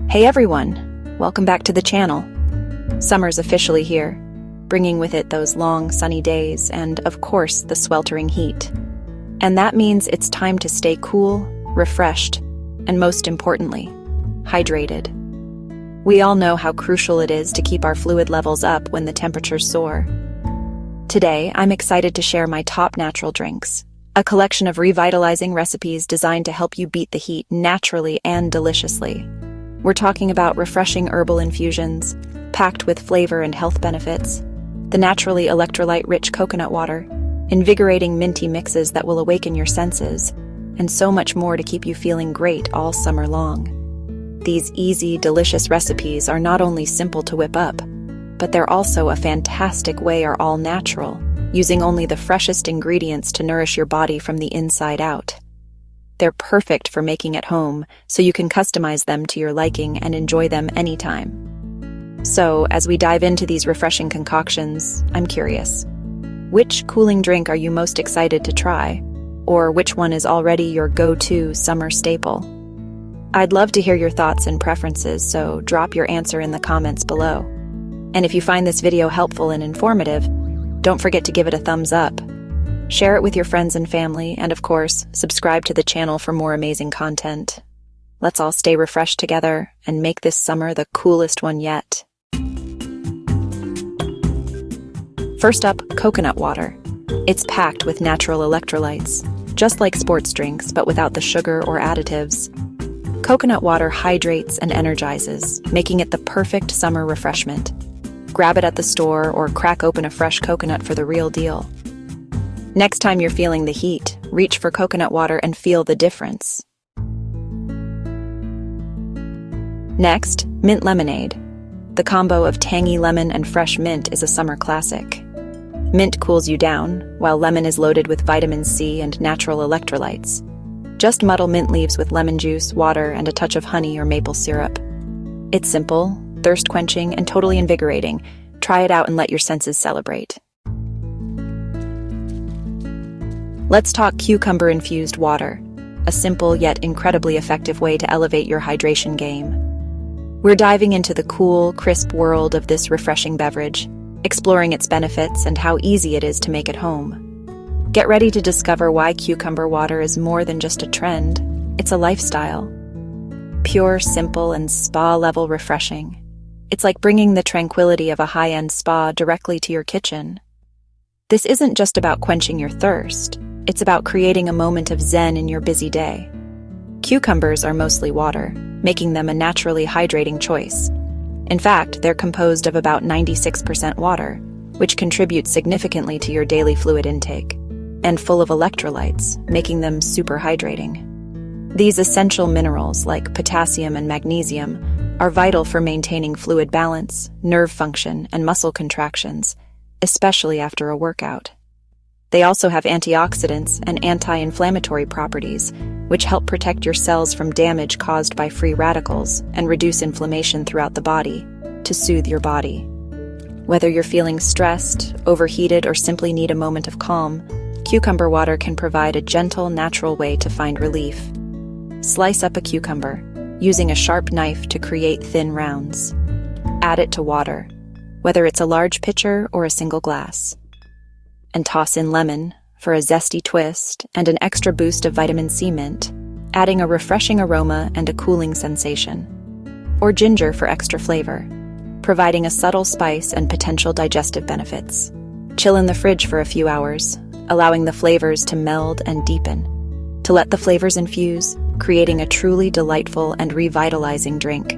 Hey everyone, welcome back to the channel. Summer's officially here, bringing with it those long sunny days and, of course, the sweltering heat. And that means it's time to stay cool, refreshed, and most importantly, hydrated. We all know how crucial it is to keep our fluid levels up when the temperatures soar. Today, I'm excited to share my top natural drinks, a collection of revitalizing recipes designed to help you beat the heat naturally and deliciously. We're talking about refreshing herbal infusions, packed with flavor and health benefits, the naturally electrolyte-rich coconut water, invigorating minty mixes that will awaken your senses, and so much more to keep you feeling great all summer long. These easy, delicious recipes are not only simple to whip up, but they're also a fantastic way are all natural, using only the freshest ingredients to nourish your body from the inside out. They're perfect for making at home, so you can customize them to your liking and enjoy them anytime. So, as we dive into these refreshing concoctions, I'm curious. Which cooling drink are you most excited to try? Or which one is already your go-to summer staple? I'd love to hear your thoughts and preferences, so drop your answer in the comments below. And if you find this video helpful and informative, don't forget to give it a thumbs up. Share it with your friends and family, and of course, subscribe to the channel for more amazing content. Let's all stay refreshed together and make this summer the coolest one yet. First up, coconut water. It's packed with natural electrolytes, just like sports drinks, but without the sugar or additives. Coconut water hydrates and energizes, making it the perfect summer refreshment. Grab it at the store or crack open a fresh coconut for the real deal. Next time you're feeling the heat, reach for coconut water and feel the difference. Next, mint lemonade. The combo of tangy lemon and fresh mint is a summer classic. Mint cools you down, while lemon is loaded with vitamin C and natural electrolytes. Just muddle mint leaves with lemon juice, water, and a touch of honey or maple syrup. It's simple, thirst-quenching, and totally invigorating. Try it out and let your senses celebrate. Let's talk cucumber-infused water, a simple yet incredibly effective way to elevate your hydration game. We're diving into the cool, crisp world of this refreshing beverage, exploring its benefits and how easy it is to make at home. Get ready to discover why cucumber water is more than just a trend, it's a lifestyle. Pure, simple, and spa-level refreshing. It's like bringing the tranquility of a high-end spa directly to your kitchen. This isn't just about quenching your thirst. It's about creating a moment of zen in your busy day. Cucumbers are mostly water, making them a naturally hydrating choice. In fact, they're composed of about 96% water, which contributes significantly to your daily fluid intake, and full of electrolytes, making them super hydrating. These essential minerals, like potassium and magnesium, are vital for maintaining fluid balance, nerve function, and muscle contractions, especially after a workout. They also have antioxidants and anti-inflammatory properties, which help protect your cells from damage caused by free radicals and reduce inflammation throughout the body, to soothe your body. Whether you're feeling stressed, overheated, or simply need a moment of calm, cucumber water can provide a gentle, natural way to find relief. Slice up a cucumber, using a sharp knife to create thin rounds. Add it to water, whether it's a large pitcher or a single glass. And toss in lemon for a zesty twist and an extra boost of vitamin C mint, adding a refreshing aroma and a cooling sensation. Or ginger for extra flavor, providing a subtle spice and potential digestive benefits. Chill in the fridge for a few hours, allowing the flavors to meld and deepen. To let the flavors infuse, creating a truly delightful and revitalizing drink.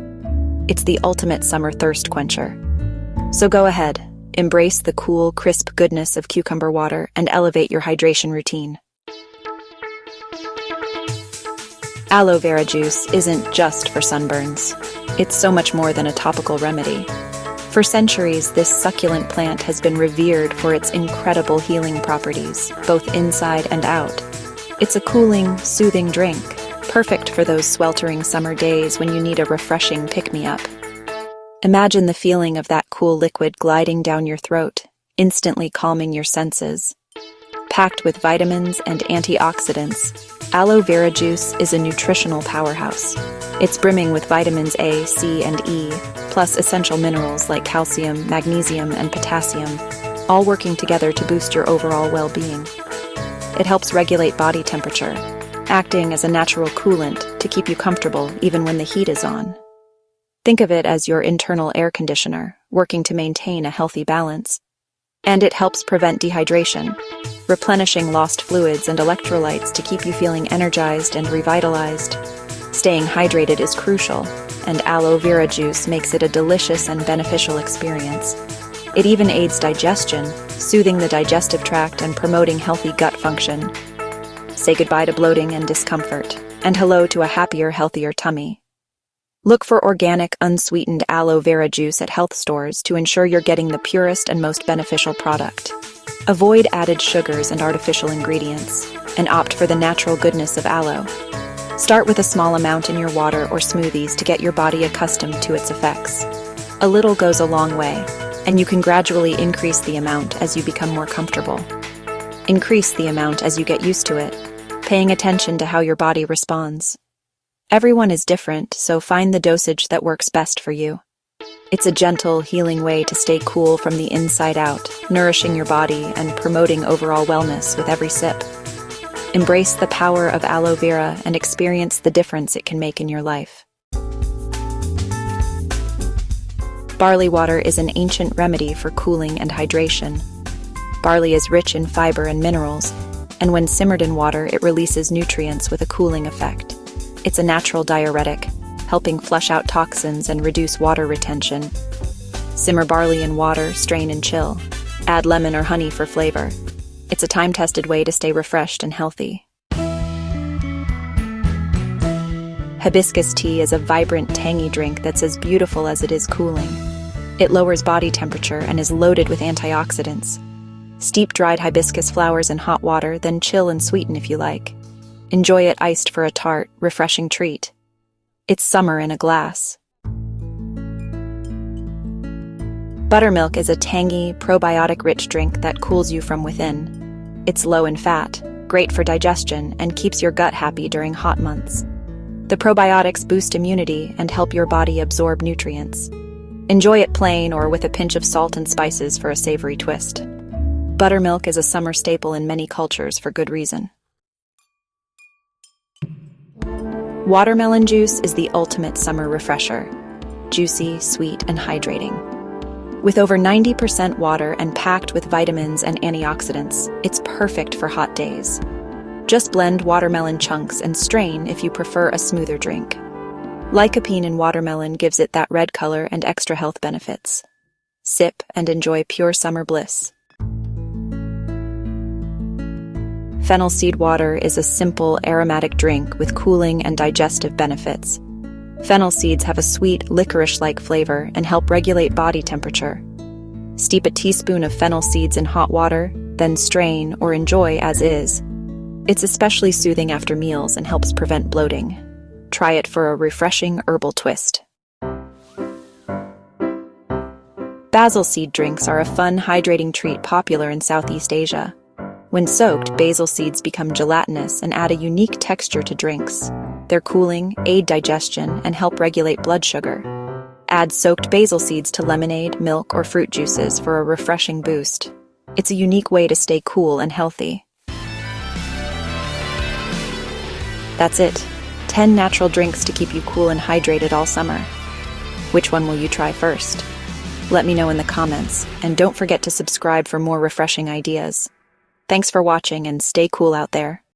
It's the ultimate summer thirst quencher. So go ahead. Embrace the cool, crisp goodness of cucumber water and elevate your hydration routine. Aloe vera juice isn't just for sunburns. It's so much more than a topical remedy. For centuries, this succulent plant has been revered for its incredible healing properties, both inside and out. It's a cooling, soothing drink, perfect for those sweltering summer days when you need a refreshing pick-me-up. Imagine the feeling of that cool liquid gliding down your throat, instantly calming your senses. Packed with vitamins and antioxidants, Aloe vera juice is a nutritional powerhouse. It's brimming with vitamins A, C, and E, plus essential minerals like calcium, magnesium, and potassium, all working together to boost your overall well-being. It helps regulate body temperature, acting as a natural coolant to keep you comfortable even when the heat is on. Think of it as your internal air conditioner, working to maintain a healthy balance. And it helps prevent dehydration, replenishing lost fluids and electrolytes to keep you feeling energized and revitalized. Staying hydrated is crucial, and aloe vera juice makes it a delicious and beneficial experience. It even aids digestion, soothing the digestive tract and promoting healthy gut function. Say goodbye to bloating and discomfort, and hello to a happier, healthier tummy. Look for organic, unsweetened aloe vera juice at health stores to ensure you're getting the purest and most beneficial product. Avoid added sugars and artificial ingredients, and opt for the natural goodness of aloe. Start with a small amount in your water or smoothies to get your body accustomed to its effects. A little goes a long way, and you can gradually increase the amount as you become more comfortable. Increase the amount as you get used to it, paying attention to how your body responds. Everyone is different, so find the dosage that works best for you. It's a gentle, healing way to stay cool from the inside out, nourishing your body and promoting overall wellness with every sip. Embrace the power of aloe vera and experience the difference it can make in your life. Barley water is an ancient remedy for cooling and hydration. Barley is rich in fiber and minerals, and when simmered in water, it releases nutrients with a cooling effect. It's a natural diuretic, helping flush out toxins and reduce water retention. Simmer barley in water, strain and chill. Add lemon or honey for flavor. It's a time-tested way to stay refreshed and healthy. Hibiscus tea is a vibrant, tangy drink that's as beautiful as it is cooling. It lowers body temperature and is loaded with antioxidants. Steep dried hibiscus flowers in hot water, then chill and sweeten if you like. Enjoy it iced for a tart, refreshing treat. It's summer in a glass. Buttermilk is a tangy, probiotic-rich drink that cools you from within. It's low in fat, great for digestion, and keeps your gut happy during hot months. The probiotics boost immunity and help your body absorb nutrients. Enjoy it plain or with a pinch of salt and spices for a savory twist. Buttermilk is a summer staple in many cultures for good reason. Watermelon juice is the ultimate summer refresher. Juicy, sweet, and hydrating. With over 90% water and packed with vitamins and antioxidants, it's perfect for hot days. Just blend watermelon chunks and strain if you prefer a smoother drink. Lycopene in watermelon gives it that red color and extra health benefits. Sip and enjoy pure summer bliss. Fennel seed water is a simple, aromatic drink with cooling and digestive benefits. Fennel seeds have a sweet, licorice-like flavor and help regulate body temperature. Steep a teaspoon of fennel seeds in hot water, then strain or enjoy as is. It's especially soothing after meals and helps prevent bloating. Try it for a refreshing herbal twist. Basil seed drinks are a fun, hydrating treat popular in Southeast Asia. When soaked, basil seeds become gelatinous and add a unique texture to drinks. They're cooling, aid digestion, and help regulate blood sugar. Add soaked basil seeds to lemonade, milk, or fruit juices for a refreshing boost. It's a unique way to stay cool and healthy. That's it. 10 natural drinks to keep you cool and hydrated all summer. Which one will you try first? Let me know in the comments, and don't forget to subscribe for more refreshing ideas. Thanks for watching and stay cool out there.